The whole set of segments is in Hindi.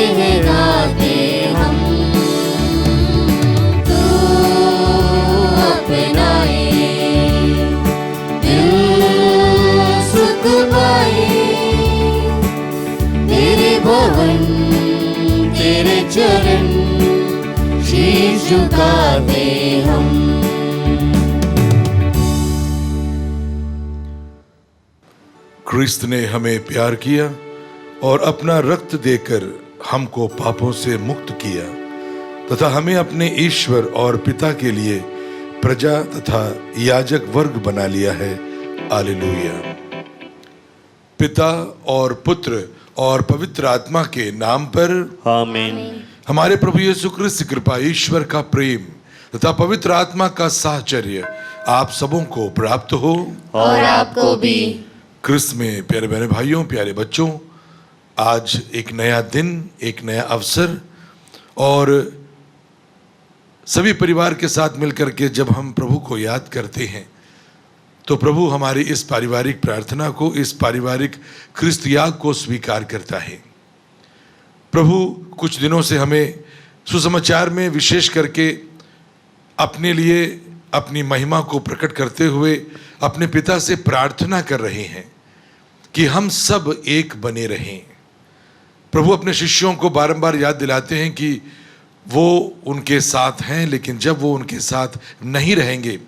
ठहराते हम, तू अपनाए दिल सुख पाए। तेरे भवन तेरे चरण शीश झुकाते हम। क्रिस्त ने हमें प्यार किया और अपना रक्त देकर हमको पापों से मुक्त किया तथा हमें अपने ईश्वर और पिता के लिए प्रजा तथा याजक वर्ग बना लिया है। हालेलुया। पिता और पुत्र और पवित्र आत्मा के नाम पर आमीन। हमारे प्रभु यीशु क्रिस्त की कृपा, ईश्वर का प्रेम तथा पवित्र आत्मा का साहचर्य आप सबों को प्राप्त हो और आपको भी। क्रिस्त में प्यारे बहने भाइयों, प्यारे बच्चों, आज एक नया दिन, एक नया अवसर और सभी परिवार के साथ मिलकर के जब हम प्रभु को याद करते हैं तो प्रभु हमारी इस पारिवारिक प्रार्थना को, इस पारिवारिक क्रिस्त याग को स्वीकार करता है। प्रभु कुछ दिनों से हमें सुसमाचार में विशेष करके अपने लिए अपनी महिमा को प्रकट करते हुए अपने पिता से प्रार्थना कर रहे हैं कि हम सब एक बने रहें। प्रभु अपने शिष्यों को बारंबार याद दिलाते हैं कि वो उनके साथ हैं, लेकिन जब वो उनके साथ नहीं रहेंगे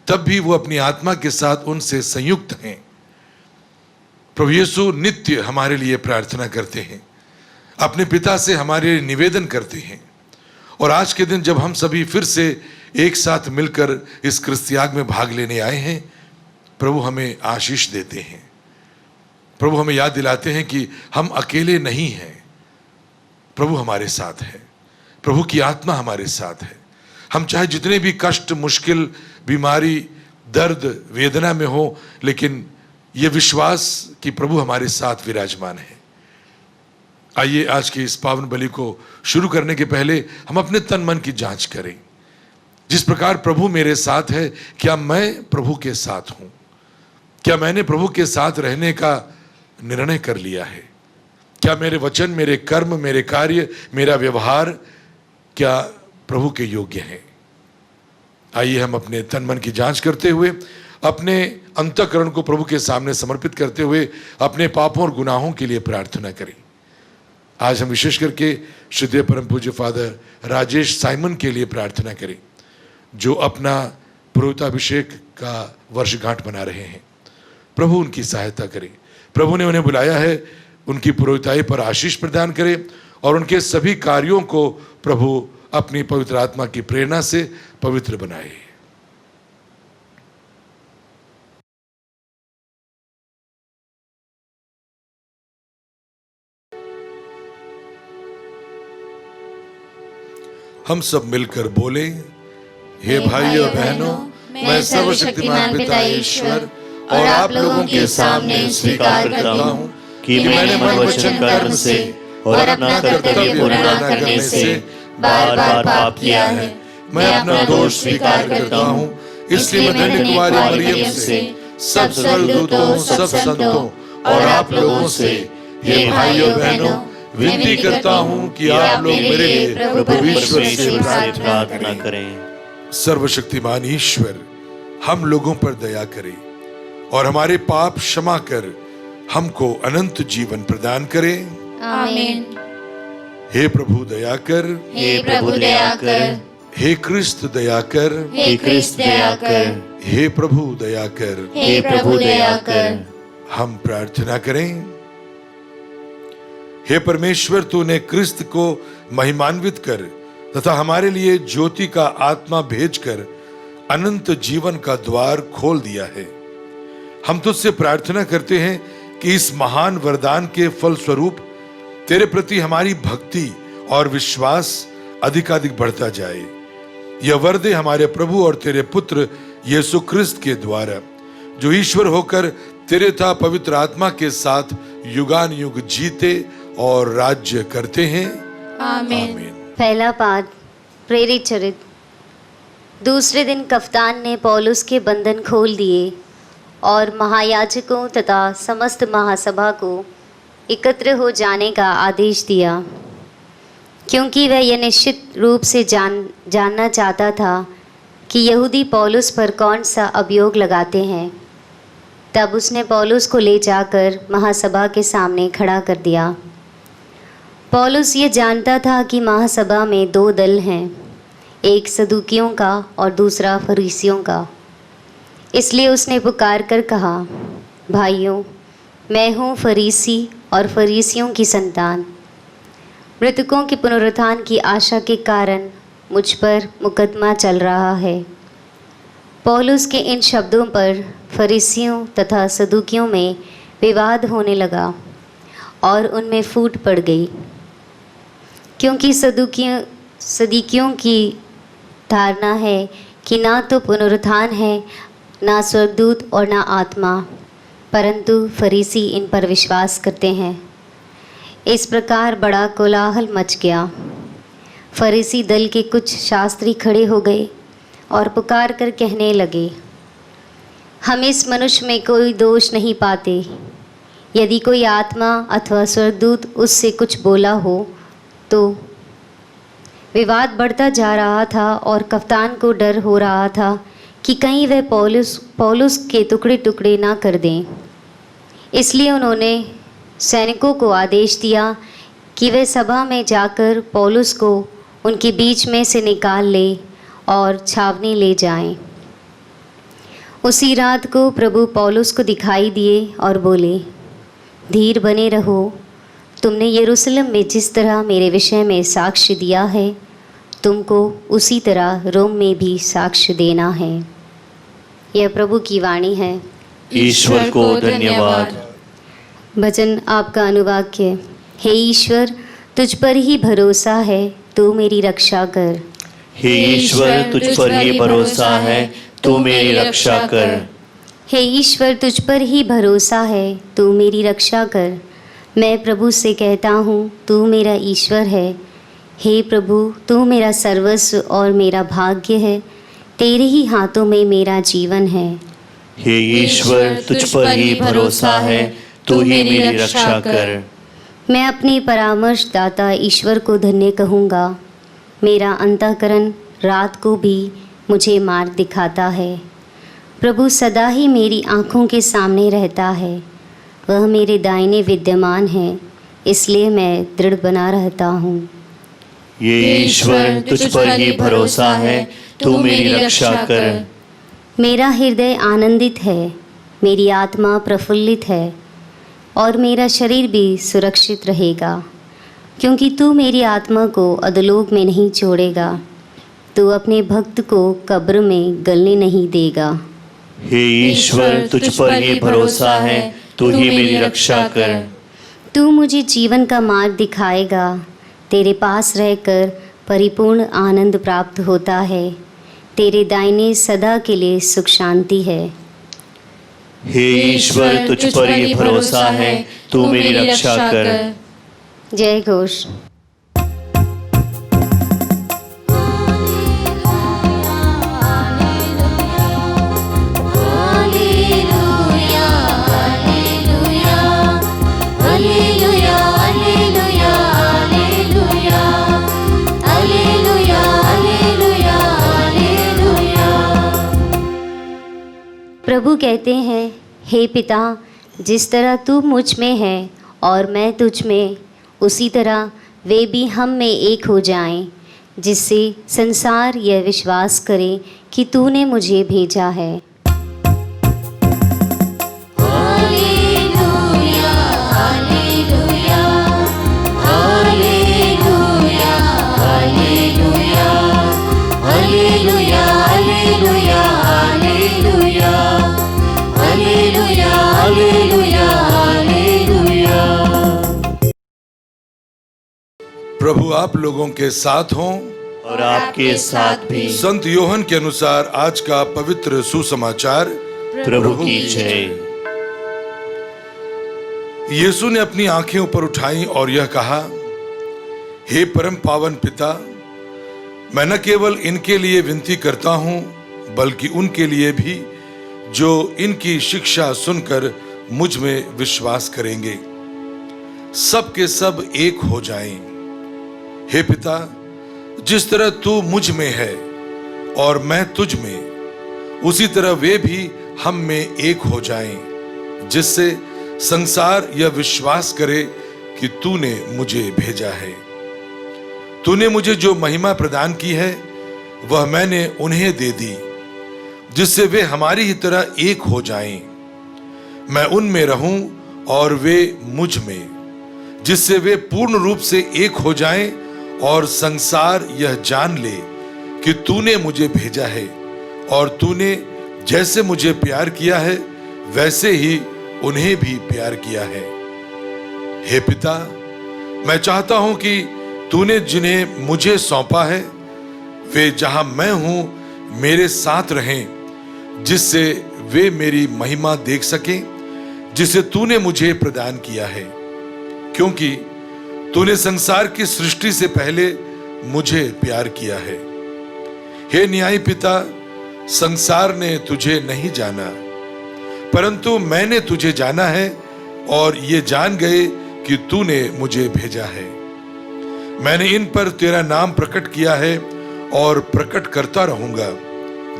तब भी वो अपनी आत्मा के साथ उनसे संयुक्त हैं। प्रभु यीशु नित्य हमारे लिए प्रार्थना करते हैं, अपने पिता से हमारे लिए निवेदन करते हैं। और आज के दिन जब हम सभी फिर से एक साथ मिलकर इस क्रिस्त याग में भाग लेने आए हैं, प्रभु हमें आशीष देते हैं। प्रभु हमें याद दिलाते हैं कि हम अकेले नहीं हैं, प्रभु हमारे साथ है, प्रभु की आत्मा हमारे साथ है। हम चाहे जितने भी कष्ट, मुश्किल, बीमारी, दर्द, वेदना में हो, लेकिन ये विश्वास कि प्रभु हमारे साथ विराजमान है। आइए आज की इस पावन बलि को शुरू करने के पहले हम अपने तन मन की जांच करें। जिस प्रकार प्रभु मेरे साथ है, क्या मैं प्रभु के साथ हूं? क्या मैंने प्रभु के साथ रहने का निर्णय कर लिया है? क्या मेरे वचन, मेरे कर्म, मेरे कार्य, मेरा व्यवहार क्या प्रभु के योग्य हैं? आइए हम अपने तन मन की जांच करते हुए, अपने अंतःकरण को प्रभु के सामने समर्पित करते हुए अपने पापों और गुनाहों के लिए प्रार्थना करें। आज हम विशेष करके श्रद्धेय परम पूज्य फादर राजेश साइमन के लिए प्रार्थना करें, जो अपना पुरोहिताभिषेक का वर्षगांठ मना रहे हैं। प्रभु उनकी सहायता करें। प्रभु ने उन्हें बुलाया है, उनकी पुरोहिताई पर आशीष प्रदान करें और उनके सभी कार्यों को प्रभु अपनी पवित्र आत्मा की प्रेरणा से पवित्र बनाए। हम सब मिलकर बोले, हे भाइयों और बहनों, मैं सर्वशक्तिमान पिता ईश्वर और आप लोगों के सामने स्वीकार करता हूँ कि मैंने मन, वचन, कर्म से और अपना कर्तव्य पूरा न करने से बार बार पाप किया है। मैं अपना दोष स्वीकार करता हूँ। इसलिए मैं धन्य कुमारी मरियम से, सब स्वर्गदूतों, सब संतों और आप लोगों से, हे भाइयों बहनों, विनती करता हूँ कि आप लोग मेरे लिए प्रभु ईश्वर से प्रार्थना करें। सर्वशक्तिमान ईश्वर हम लोगों पर दया करे और हमारे पाप क्षमा कर हमको अनंत जीवन प्रदान करे। आमीन। हे प्रभु दया कर, हे प्रभु दया कर, हे क्रिस्त दया कर, हे क्रिस्त दया कर, हे प्रभु दया कर, हे प्रभु दया कर। हम प्रार्थना करें। हे परमेश्वर, तूने क्रिस्त को महिमान्वित कर तथा हमारे लिए ज्योति का आत्मा भेजकर अनंत जीवन का द्वार खोल दिया है। हम तुझसे प्रार्थना करते हैं कि इस महान वरदान के फल स्वरूप तेरे प्रति हमारी भक्ति और विश्वास अधिकाधिक बढ़ता जाए। यह वर दे हमारे प्रभु और तेरे पुत्र यीशु क्रिस्त के द्वारा, जो ईश्वर होकर तेरे था पवित्र आत्मा के साथ युगान युग जीते और राज्य करते हैं। आमीन। पहला पाठ, प्रेरित चरित्र। दूसरे दिन कप्तान ने पौलुस के बंधन खोल दिए और महायाजकों तथा समस्त महासभा को एकत्र हो जाने का आदेश दिया। क्योंकि वह यह निश्चित रूप से जानना चाहता था कि यहूदी पौलुस पर कौन सा अभियोग लगाते हैं। तब उसने पौलुस को ले जाकर महासभा के सामने खड़ा कर दिया। पौलुस ये जानता था कि महासभा में दो दल हैं, एक सदूकियों का और दूसरा फरीसियों का। इसलिए उसने पुकार कर कहा, भाइयों, मैं हूँ फरीसी और फरीसियों की संतान। मृतकों के पुनरुत्थान की आशा के कारण मुझ पर मुकदमा चल रहा है। पौलुस के इन शब्दों पर फरीसियों तथा सदूकियों में विवाद होने लगा और उनमें फूट पड़ गई, क्योंकि सदूकियों की धारणा है कि ना तो पुनरुत्थान है, ना स्वर्गदूत और ना आत्मा, परंतु फरीसी इन पर विश्वास करते हैं। इस प्रकार बड़ा कोलाहल मच गया। फरीसी दल के कुछ शास्त्री खड़े हो गए और पुकार कर कहने लगे, हम इस मनुष्य में कोई दोष नहीं पाते। यदि कोई आत्मा अथवा स्वर्गदूत उससे कुछ बोला हो तो। विवाद बढ़ता जा रहा था और कप्तान को डर हो रहा था कि कहीं वह पौलुस के टुकड़े टुकड़े ना कर दें। इसलिए उन्होंने सैनिकों को आदेश दिया कि वे सभा में जाकर पौलुस को उनके बीच में से निकाल ले और छावनी ले जाएं। उसी रात को प्रभु पौलुस को दिखाई दिए और बोले, धीर बने रहो। तुमने यरूशलेम में जिस तरह मेरे विषय में साक्ष्य दिया है, तुमको उसी तरह रोम में भी साक्ष्य देना है। यह प्रभु की वाणी है। ईश्वर को धन्यवाद। भजन आपका अनुवाक्य। हे ईश्वर, तुझ पर ही भरोसा है, तू मेरी रक्षा कर। हे ईश्वर, तुझ पर ही भरोसा है, तू मेरी रक्षा कर। हे ईश्वर, तुझ पर ही भरोसा है, तू मेरी रक्षा कर। मैं प्रभु से कहता हूँ, तू मेरा ईश्वर है। हे प्रभु, तू मेरा सर्वस्व और मेरा भाग्य है, तेरे ही हाथों में मेरा जीवन है। हे ईश्वर, तुझ पर ही भरोसा है, तू ही मेरी रक्षा कर। मैं अपने परामर्शदाता ईश्वर को धन्य कहूँगा। मेरा अंतःकरण रात को भी मुझे मार्ग दिखाता है। प्रभु सदा ही मेरी आँखों के सामने रहता है। वह मेरे दाहिने विद्यमान है, इसलिए मैं दृढ़ बना रहता हूँ। ये ईश्वर, तुझ पर ही भरोसा है, तू मेरी रक्षा कर। मेरा हृदय आनंदित है, मेरी आत्मा प्रफुल्लित है और मेरा शरीर भी सुरक्षित रहेगा, क्योंकि तू मेरी आत्मा को अधोलोक में नहीं छोड़ेगा। तू अपने भक्त को कब्र में गलने नहीं देगा। हे ईश्वर, तुझ पर ही भरोसा है, तू ही मेरी रक्षा कर। तू मुझे जीवन का मार्ग दिखाएगा। तेरे पास रहकर परिपूर्ण आनंद प्राप्त होता है। तेरे दाहिने सदा के लिए सुख शांति है। हे ईश्वर, तुझ पर ही भरोसा है, तू मेरी रक्षा कर। जय घोष। प्रभु कहते हैं, हे पिता, जिस तरह तू मुझ में है और मैं तुझ में, उसी तरह वे भी हम में एक हो जाएं, जिससे संसार यह विश्वास करे कि तूने मुझे भेजा है। प्रभु आप लोगों के साथ हों और आपके साथ भी। संत योहन के अनुसार आज का पवित्र सुसमाचार। प्रभु की जय। यीशु ने अपनी आंखें ऊपर उठाई और यह कहा, हे परम पावन पिता, मैं न केवल इनके लिए विनती करता हूं, बल्कि उनके लिए भी जो इनकी शिक्षा सुनकर मुझ में विश्वास करेंगे, सब के सब एक हो जाएं। हे पिता, जिस तरह तू मुझ में है और मैं तुझ में, उसी तरह वे भी हम में एक हो जाएं, जिससे संसार यह विश्वास करे कि तूने मुझे भेजा है। तूने मुझे जो महिमा प्रदान की है वह मैंने उन्हें दे दी, जिससे वे हमारी ही तरह एक हो जाएं। मैं उनमें रहूं और वे मुझ में, जिससे वे पूर्ण रूप से एक हो जाएं और संसार यह जान ले कि तूने मुझे भेजा है और तूने जैसे मुझे प्यार किया है वैसे ही उन्हें भी प्यार किया है। हे पिता, मैं चाहता हूं कि तूने जिन्हें मुझे सौंपा है वे जहां मैं हूं मेरे साथ रहें, जिससे वे मेरी महिमा देख सकें जिसे तूने मुझे प्रदान किया है, क्योंकि तूने संसार की सृष्टि से पहले मुझे प्यार किया है। हे न्यायी पिता, संसार ने तुझे नहीं जाना, परंतु मैंने तुझे जाना है और ये जान गए कि तूने मुझे भेजा है। मैंने इन पर तेरा नाम प्रकट किया है और प्रकट करता रहूंगा,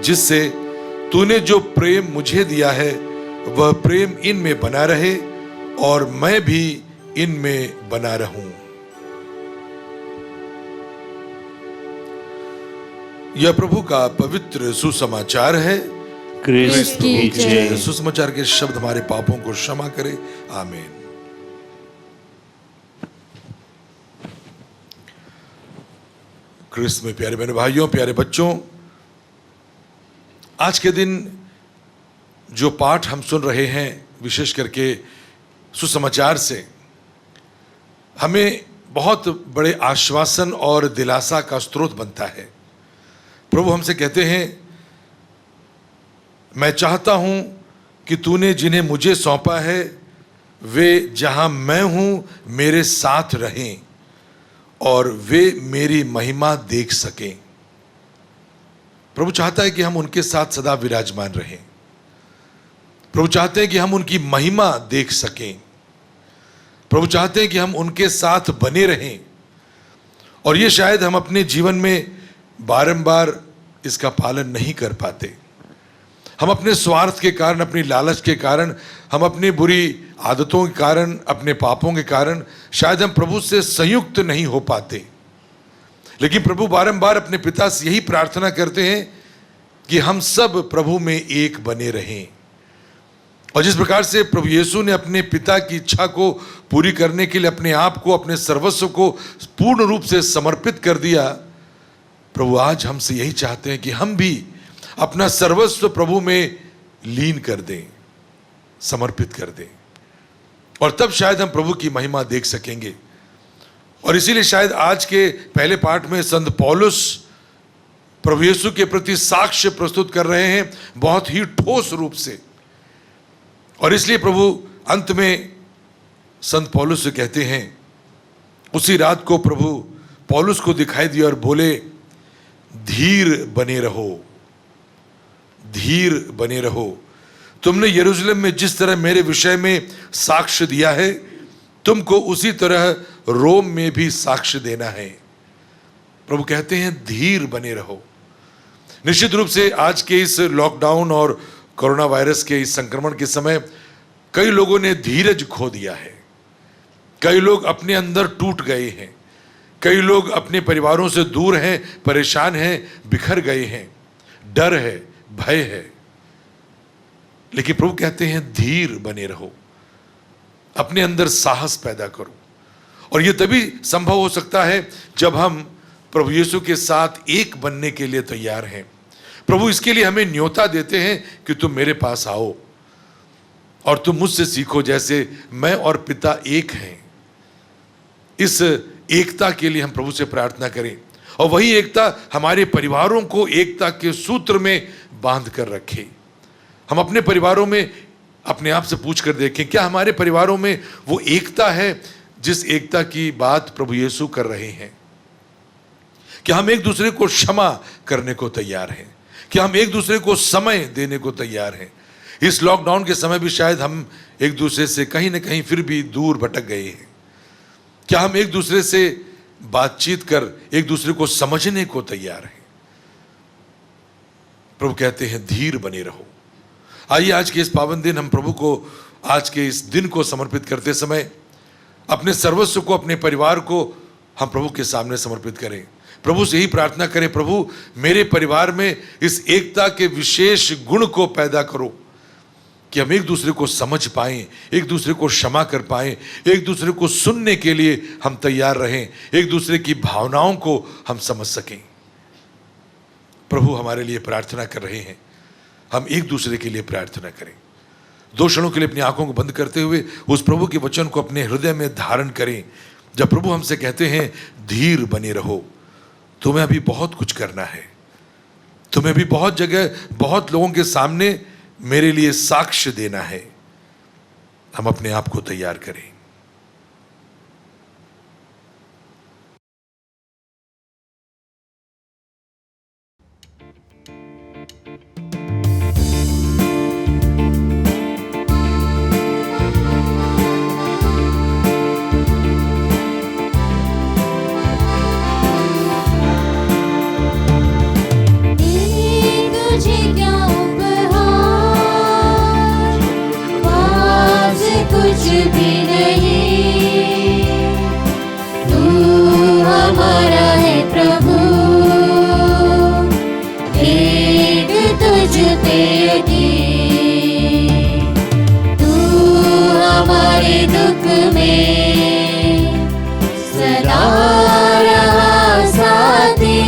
जिससे तूने जो प्रेम मुझे दिया है वह प्रेम इनमें बना रहे और मैं भी इनमें बना रहूं। यह प्रभु का पवित्र सुसमाचार है। क्रिस्त की जय। सुसमाचार के शब्द हमारे पापों को क्षमा करे। आमीन। क्रिस्त में प्यारे बहनों भाइयों, प्यारे बच्चों, आज के दिन जो पाठ हम सुन रहे हैं विशेष करके सुसमाचार से, हमें बहुत बड़े आश्वासन और दिलासा का स्रोत बनता है। प्रभु हमसे कहते हैं, मैं चाहता हूं कि तूने जिन्हें मुझे सौंपा है वे जहां मैं हूं मेरे साथ रहें और वे मेरी महिमा देख सकें। प्रभु चाहता है कि हम उनके साथ सदा विराजमान रहें। प्रभु चाहते हैं कि हम उनकी महिमा देख सकें। प्रभु चाहते हैं कि हम उनके साथ बने रहें। और ये शायद हम अपने जीवन में बारंबार इसका पालन नहीं कर पाते। हम अपने स्वार्थ के कारण, अपनी लालच के कारण, हम अपनी बुरी आदतों के कारण, अपने पापों के कारण शायद हम प्रभु से संयुक्त नहीं हो पाते। लेकिन प्रभु बारंबार अपने पिता से यही प्रार्थना करते हैं कि हम सब प्रभु में एक बने रहें। और जिस प्रकार से प्रभु यीशु ने अपने पिता की इच्छा को पूरी करने के लिए अपने आप को, अपने सर्वस्व को पूर्ण रूप से समर्पित कर दिया, प्रभु आज हमसे यही चाहते हैं कि हम भी अपना सर्वस्व प्रभु में लीन कर दें, समर्पित कर दें, और तब शायद हम प्रभु की महिमा देख सकेंगे। और इसीलिए शायद आज के पहले पाठ में संत पौलुस प्रभु यीशु के प्रति साक्ष्य प्रस्तुत कर रहे हैं बहुत ही ठोस रूप से। और इसलिए प्रभु अंत में संत पौलुस से कहते हैं, उसी रात को प्रभु पौलुस को दिखाई दिया और बोले, धीर बने रहो, धीर बने रहो। तुमने यरूशलेम में जिस तरह मेरे विषय में साक्ष्य दिया है, तुमको उसी तरह रोम में भी साक्ष्य देना है। प्रभु कहते हैं धीर बने रहो। निश्चित रूप से आज के इस लॉकडाउन और कोरोना वायरस के इस संक्रमण के समय कई लोगों ने धीरज खो दिया है। कई लोग अपने अंदर टूट गए हैं। कई लोग अपने परिवारों से दूर हैं, परेशान हैं, बिखर गए हैं, डर है, भय है। लेकिन प्रभु कहते हैं धीर बने रहो, अपने अंदर साहस पैदा करो। और यह तभी संभव हो सकता है जब हम प्रभु यीशु के साथ एक बनने के लिए तैयार हैं। प्रभु इसके लिए हमें न्योता देते हैं कि तुम मेरे पास आओ और तुम मुझसे सीखो, जैसे मैं और पिता एक हैं। इस एकता के लिए हम प्रभु से प्रार्थना करें और वही एकता हमारे परिवारों को एकता के सूत्र में बांध कर रखे। हम अपने परिवारों में अपने आप से पूछ कर देखें, क्या हमारे परिवारों में वो एकता है जिस एकता की बात प्रभु यीशु कर रहे हैं? क्या हम एक दूसरे को क्षमा करने को तैयार हैं? क्या हम एक दूसरे को समय देने को तैयार हैं? इस लॉकडाउन के समय भी शायद हम एक दूसरे से कहीं ना कहीं फिर भी दूर भटक गए हैं। क्या हम एक दूसरे से बातचीत कर एक दूसरे को समझने को तैयार हैं। प्रभु कहते हैं धीर बने रहो। आइए आज के इस पावन दिन हम प्रभु को आज के इस दिन को समर्पित करते समय अपने सर्वस्व को, अपने परिवार को हम प्रभु के सामने समर्पित करें। प्रभु से यही प्रार्थना करें, प्रभु मेरे परिवार में इस एकता के विशेष गुण को पैदा करो कि हम एक दूसरे को समझ पाएं, एक दूसरे को क्षमा कर पाएं, एक दूसरे को सुनने के लिए हम तैयार रहें, एक दूसरे की भावनाओं को हम समझ सकें। प्रभु हमारे लिए प्रार्थना कर रहे हैं, हम एक दूसरे के लिए प्रार्थना करें। 2 क्षणों के लिए अपनी आंखों को बंद करते हुए उस प्रभु के वचन को अपने हृदय में धारण करें। जब प्रभु हमसे कहते हैं धीर बने रहो, तुम्हें अभी बहुत कुछ करना है, तुम्हें भी बहुत जगह, बहुत लोगों के सामने मेरे लिए साक्ष्य देना है। हम अपने आप को तैयार करें। कुछ भी नहीं, तू हमारा है प्रभु, एक तुझ पे यकीन। तू हमारे दुख में सदा रहा साथी,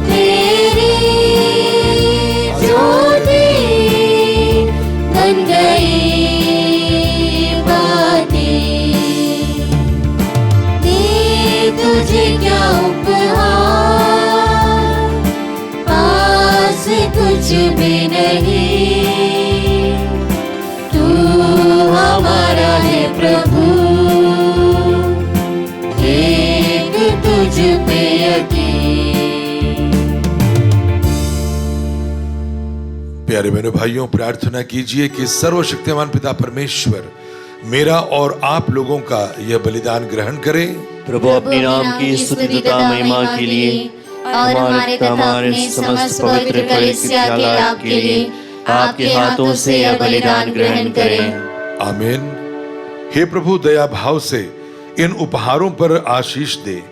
तेरी ज्योति बन गई तुझे क्या उपहार, पास कुछ भी नहीं, तू हमारा है प्रभु, एक तुझ पे यकीन। प्यारे बहनों भाइयों, प्रार्थना कीजिए कि सर्वशक्तिमान पिता परमेश्वर मेरा और आप लोगों का यह बलिदान ग्रहण करें। प्रभु अपने नाम की स्तुति तथा महिमा के लिए और हमारे तथा अपने समस्त पवित्र कलीसिया के लाभ के लिए आपके हाथों से यह बलिदान ग्रहण करें। आमीन। हे प्रभु, दया भाव से इन उपहारों पर आशीष दे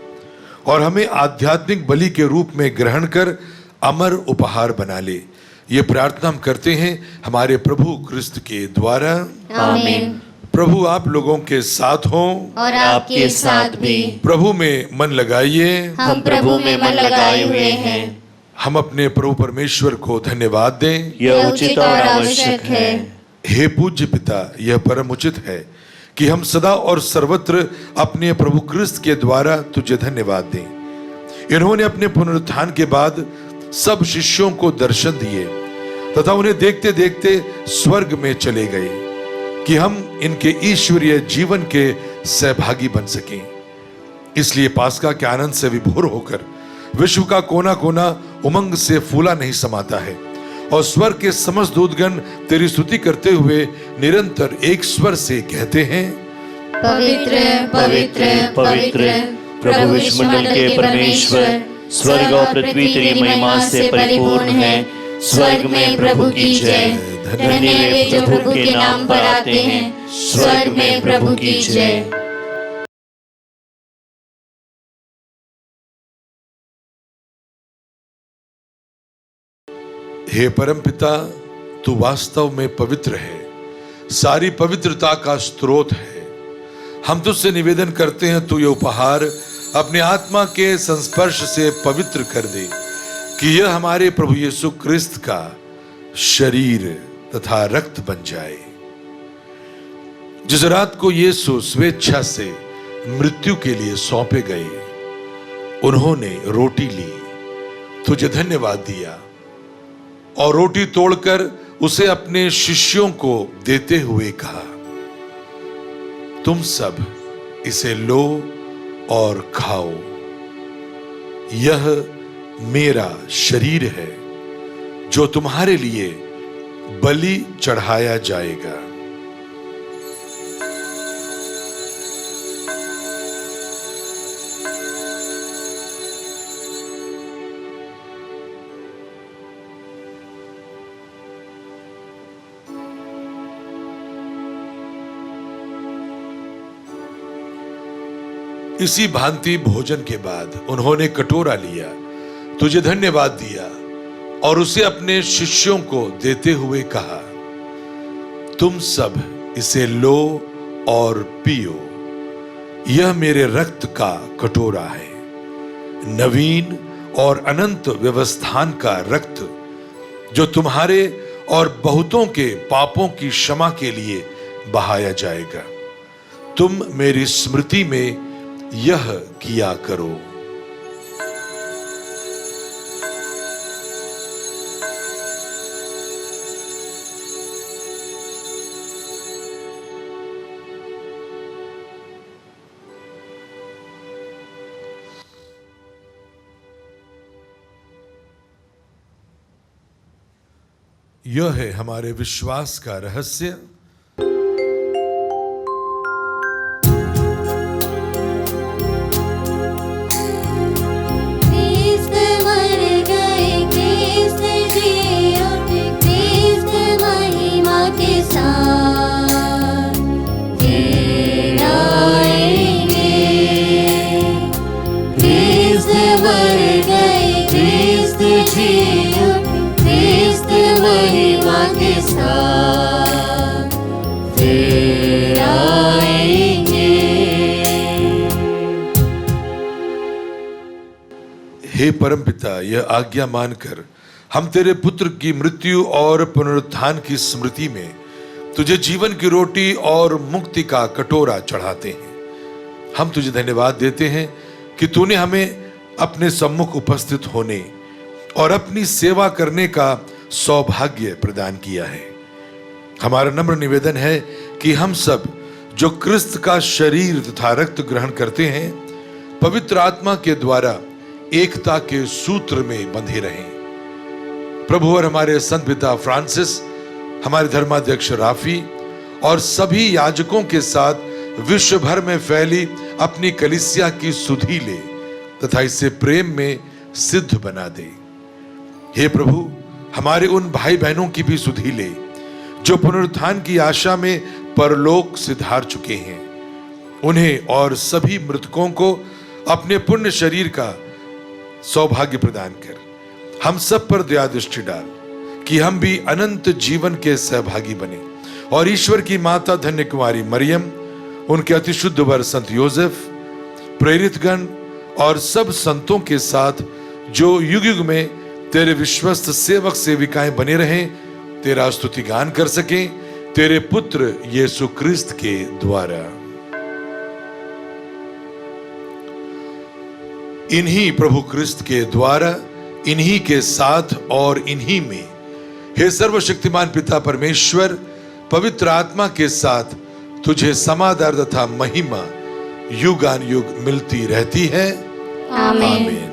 और हमें आध्यात्मिक बलि के रूप में ग्रहण कर अमर उपहार बना ले। ये प्रार्थना हम करते हैं हमारे प्रभु क्रिस्त के द्वारा। आमीन। प्रभु आप लोगों के साथ हों और आपके साथ भी। प्रभु में मन लगाइए, हम प्रभु में मन लगाए हुए हैं। हम अपने प्रभु परमेश्वर को धन्यवाद दें, यह उचित और आवश्यक है। हे पूज्य पिता, यह परम उचित है कि हम सदा और सर्वत्र अपने प्रभु क्रिस्त के द्वारा तुझे धन्यवाद दें। इन्होंने अपने पुनरुत्थान के बाद सब शिष्यों को दर्शन दिए तथा उन्हें देखते देखते स्वर्ग में चले गए कि हम इनके ईश्वरीय जीवन के सहभागी बन सकें। इसलिए पास्का के आनंद से विभोर होकर विश्व का कोना कोना उमंग से फूला नहीं समाता है और स्वर्ग के समस्त दूतगण तेरी स्तुति करते हुए निरंतर एक स्वर से कहते हैं, पवित्र पवित्र पवित्र प्रभु विश्वमंडल के परमेश्वर, स्वर्ग और पृथ्वी तेरी महिमा से परिपूर्ण है। स्वर्ग में प्रभु की जय। धन्य वे जो प्रभु के नाम पर आते हैं। स्वर्ग में प्रभु की जय। हे परमपिता, तू वास्तव में पवित्र है, सारी पवित्रता का स्रोत है। हम तुझसे निवेदन करते हैं, तू ये उपहार अपने आत्मा के संस्पर्श से पवित्र कर दे कि यह हमारे प्रभु यीशु क्रिस्त का शरीर तथा रक्त बन जाए। जिस रात को यीशु स्वेच्छा से मृत्यु के लिए सौंपे गए, उन्होंने रोटी ली, तुझे धन्यवाद दिया और रोटी तोड़कर उसे अपने शिष्यों को देते हुए कहा, तुम सब इसे लो और खाओ, यह मेरा शरीर है जो तुम्हारे लिए बलि चढ़ाया जाएगा। इसी भांति भोजन के बाद उन्होंने कटोरा लिया, तुझे धन्यवाद दिया और उसे अपने शिष्यों को देते हुए कहा, तुम सब इसे लो और पियो, यह मेरे रक्त का कटोरा है, नवीन और अनंत व्यवस्थान का रक्त, जो तुम्हारे और बहुतों के पापों की क्षमा के लिए बहाया जाएगा। तुम मेरी स्मृति में यह किया करो। यह है हमारे विश्वास का रहस्य। हे परमपिता, यह आज्ञा मानकर हम तेरे पुत्र की मृत्यु और पुनरुत्थान की स्मृति में तुझे जीवन की रोटी और मुक्ति का कटोरा चढ़ाते हैं। हम तुझे धन्यवाद देते हैं कि तूने हमें अपने सम्मुख उपस्थित होने और अपनी सेवा करने का सौभाग्य प्रदान किया है। हमारा नम्र निवेदन है कि हम सब जो क्रिस्त का शरीर तथा रक्त ग्रहण करते हैं, पवित्र आत्मा के द्वारा एकता के सूत्र में बंधे रहें। प्रभु और हमारे संत पिता फ्रांसिस, हमारे धर्माध्यक्ष राफी और सभी याजकों के साथ विश्व भर में फैली अपनी कलीसिया की सुधि ले तथा इसे प्रेम में सिद्ध बना दे। हे प्रभु, हमारे उन भाई बहनों की भी सुधि ले जो पुनरुत्थान की आशा में परलोक सिधार चुके हैं। उन्हें और सभी मृतकों को अपने पुण्य शरीर का सौभाग्य प्रदान कर हम सब पर दया दृष्टि डाल कि हम भी अनंत जीवन के सहभागी बने और ईश्वर की माता धन्य कुमारी मरियम, उनके अतिशुद्ध वर संत योसेफ, प्रेरितगण और सब संतों के साथ जो युग युग में तेरे विश्वस्त सेवक सेविकाएं बने रहें, तेरा स्तुति गान कर सकें तेरे पुत्र यीशु क्रिस्त के द्वारा। इन्हीं प्रभु क्रिस्त के द्वारा, इन्हीं के साथ और इन्हीं में, हे सर्वशक्तिमान पिता परमेश्वर, पवित्र आत्मा के साथ तुझे समादर तथा महिमा युगान युग मिलती रहती है। आमीन।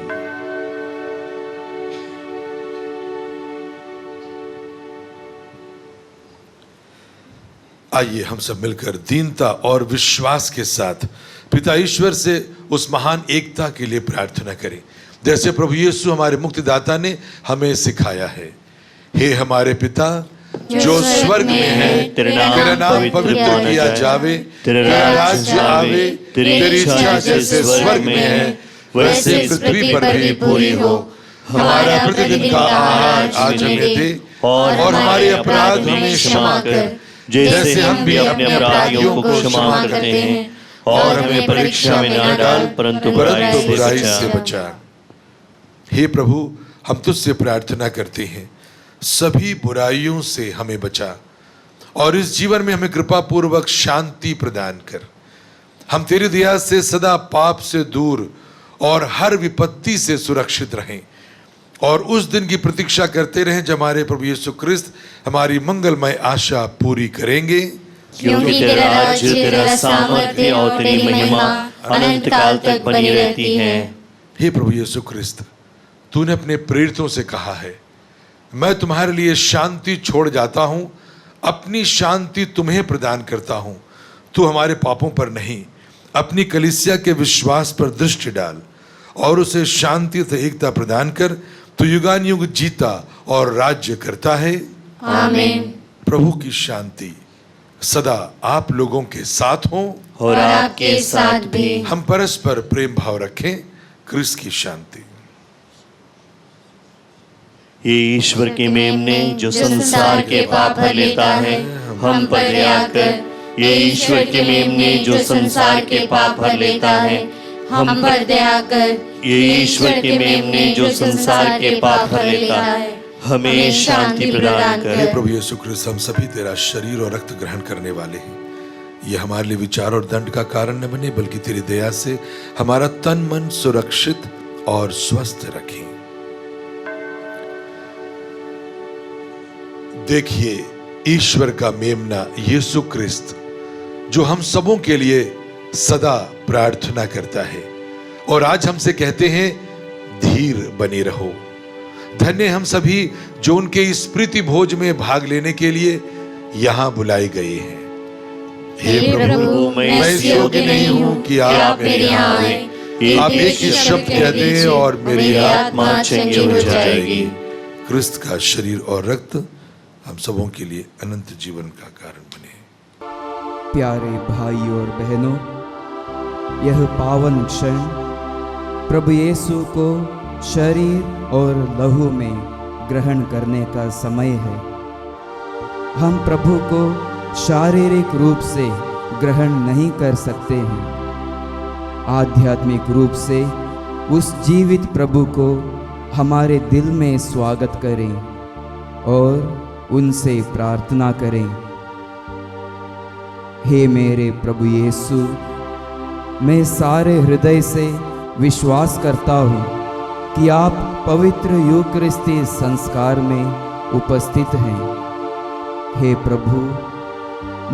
आइए हम सब मिलकर दीनता और विश्वास के साथ पिता ईश्वर से उस महान एकता के लिए प्रार्थना करें, जैसे प्रभु यीशु हमारे मुक्तिदाता ने हमें सिखाया है। हे हमारे पिता जो स्वर्ग में है, तेरा नाम पवित्र किया जावे, तेरा राज्य आवे, तेरी इच्छा जैसे स्वर्ग में है वैसे पृथ्वी पर भी पूरी हो। हमारा प्रतिदिन का आहार आज हमें दे और हमारे अपराध हमें क्षमा कर, जैसे हम भी अपने अपराधियों को क्षमा करते हैं, और हमें परीक्षा में न डाल परंतु बुराई से बचा। हे प्रभु, हम तुझसे प्रार्थना करते हैं, सभी बुराइयों से हमें बचा और इस जीवन में हमें कृपा पूर्वक शांति प्रदान कर। हम तेरी दया से सदा पाप से दूर और हर विपत्ति से सुरक्षित रहें और उस दिन की प्रतीक्षा करते रहें जब हमारे प्रभु यीशु क्रिस्त हमारी मंगलमय आशा पूरी करेंगे। क्योंकि तेरा राज्य, तेरा सामर्थ्य और तेरी महिमा अनंत काल तक बनी रहती है। हे प्रभु यीशु क्रिस्त, तूने अपने प्रेरितों से कहा है, मैं तुम्हारे लिए शांति छोड़ जाता हूं, अपनी शांति तुम्हें प्रदान करता हूं। तू हमारे पापों पर नहीं, अपनी कलीसिया के विश्वास पर दृष्टि डाल और उसे शांति तथा एकता प्रदान कर। तू युगान युग जीता और राज्य करता है। आमीन। प्रभु की शांति सदा आप लोगों के साथ हों और आपके साथ भी। हम परस्पर प्रेम भाव रखें। क्रिस्त की शांति। ये ईश्वर की मेमने जो संसार के पाप भर लेता है, हम पर दया कर। ये ईश्वर की मेमने जो संसार के पाप भर लेता है, हम पर दया कर। ये ईश्वर की मेमने जो संसार के पाप भर लेता है, हमें शांति प्रदान हे कर। प्रभु यीशु क्रिस्त, हम सभी तेरा शरीर और रक्त ग्रहण करने वाले हैं। ये हमारे लिए विचार और दंड का कारण न बने, बल्कि तेरी दया से हमारा तन मन सुरक्षित और स्वस्थ रखें। देखिए ईश्वर का मेमना यीशु क्रिस्त, जो हम सबों के लिए सदा प्रार्थना करता है और आज हमसे कहते हैं, धीर बने रहो। धन्य हम सभी जो उनके इस प्रीति भोज में भाग लेने के लिए यहाँ बुलाए गए हैं। हे प्रभु, मैं इस योग्य नहीं हूँ कि आप मेरे यहाँ आए। आप एक ही शब्द कह दें और मेरी आत्मा चंगी हो जाएगी। क्रिस्त का शरीर और रक्त हम सबों के लिए अनंत जीवन का कारण बने। प्यारे भाई और बहनों, यह पावन क्षण प्रभु यीशु को शरीर और लहू में ग्रहण करने का समय है। हम प्रभु को शारीरिक रूप से ग्रहण नहीं कर सकते हैं। आध्यात्मिक रूप से उस जीवित प्रभु को हमारे दिल में स्वागत करें और उनसे प्रार्थना करें। हे मेरे प्रभु यीशु, मैं सारे हृदय से विश्वास करता हूँ कि आप पवित्र यूकरिस्ती संस्कार में उपस्थित हैं। हे प्रभु,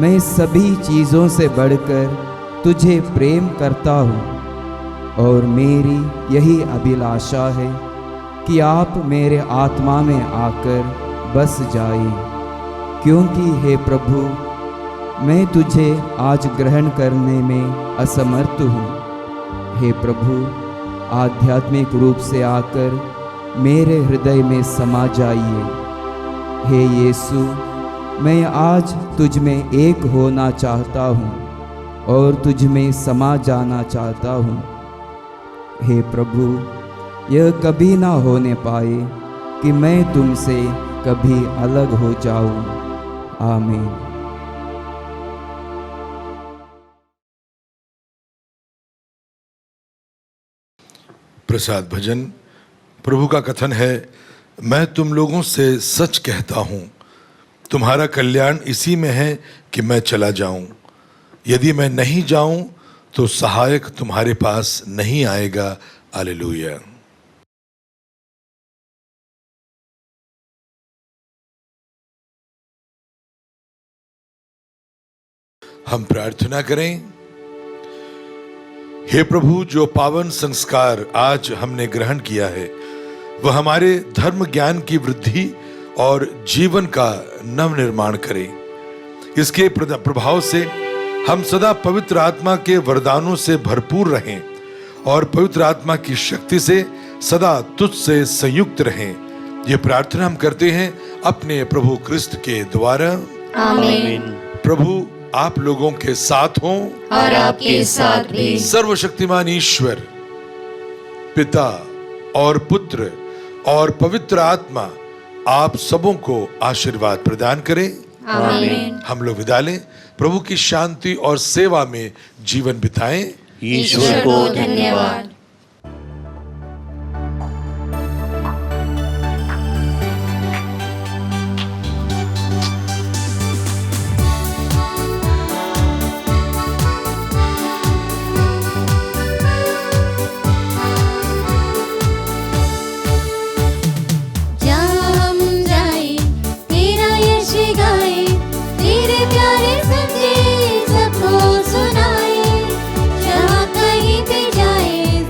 मैं सभी चीज़ों से बढ़कर तुझे प्रेम करता हूँ और मेरी यही अभिलाषा है कि आप मेरे आत्मा में आकर बस जाएं, क्योंकि हे प्रभु, मैं तुझे आज ग्रहण करने में असमर्थ हूँ। हे प्रभु, आध्यात्मिक रूप से आकर मेरे हृदय में समा जाइए। हे यीशु, मैं आज तुझ में एक होना चाहता हूँ और तुझ में समा जाना चाहता हूँ। हे प्रभु, यह कभी ना होने पाए कि मैं तुमसे कभी अलग हो जाऊँ। आमीन। प्रसाद भजन। प्रभु का कथन है, मैं तुम लोगों से सच कहता हूँ, तुम्हारा कल्याण इसी में है कि मैं चला जाऊं। यदि मैं नहीं जाऊं तो सहायक तुम्हारे पास नहीं आएगा। हालेलुया। हम प्रार्थना करें। हे प्रभु, जो पावन संस्कार आज हमने ग्रहण किया है, वह हमारे धर्म ज्ञान की वृद्धि और जीवन का नव निर्माण करें। इसके प्रभाव से हम सदा पवित्र आत्मा के वरदानों से भरपूर रहें और पवित्र आत्मा की शक्ति से सदा तुझसे संयुक्त रहें। ये प्रार्थना हम करते हैं अपने प्रभु क्रिस्त के द्वारा। आमीन। प्रभु आप लोगों के साथ हों और आपके साथ भी। सर्वशक्तिमान ईश्वर पिता और पुत्र और पवित्र आत्मा आप सबों को आशीर्वाद प्रदान करें। आमीन। हम लोग विदा लें। प्रभु की शांति और सेवा में जीवन बिताएं। ईश्वर को धन्यवाद। सबको सुनाए, जहाँ कहीं भी जाए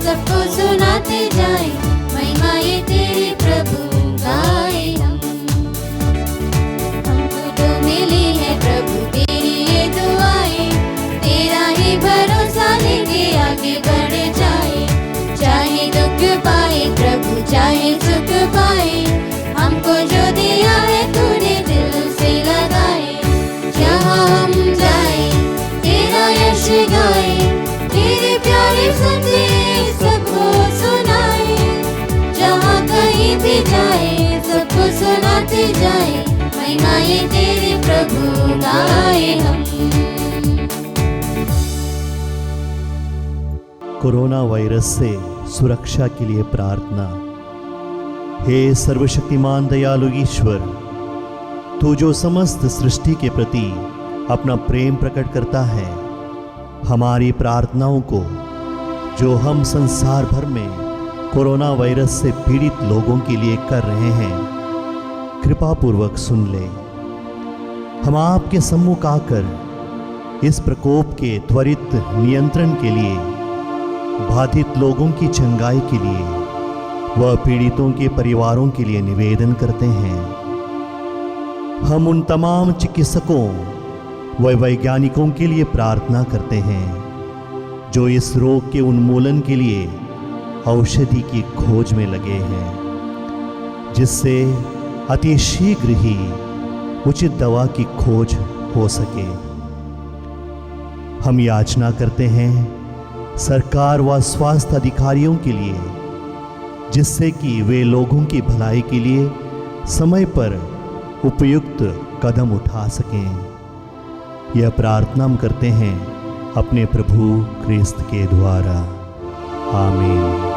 संदेश सबको सुनाए, जहाँ कहीं भी जाए सबको सुनाते जाए, महिमाएं तेरे प्रभु गाए हम। कोरोना वायरस से सुरक्षा के लिए प्रार्थना। हे सर्वशक्तिमान दयालु ईश्वर, तू जो समस्त सृष्टि के प्रति अपना प्रेम प्रकट करता है, हमारी प्रार्थनाओं को जो हम संसार भर में कोरोना वायरस से पीड़ित लोगों के लिए कर रहे हैं, कृपा पूर्वक सुन ले। हम आपके सम्मुख आकर इस प्रकोप के त्वरित नियंत्रण के लिए, बाधित लोगों की चंगाई के लिए व पीड़ितों के परिवारों के लिए निवेदन करते हैं। हम उन तमाम चिकित्सकों व वैज्ञानिकों के लिए प्रार्थना करते हैं जो इस रोग के उन्मूलन के लिए औषधि की खोज में लगे हैं, जिससे अति शीघ्र ही उचित दवा की खोज हो सके। हम याचना करते हैं सरकार व स्वास्थ्य अधिकारियों के लिए, जिससे कि वे लोगों की भलाई के लिए समय पर उपयुक्त कदम उठा सकें। यह प्रार्थना हम करते हैं अपने प्रभु क्रिस्त के द्वारा। आमीन।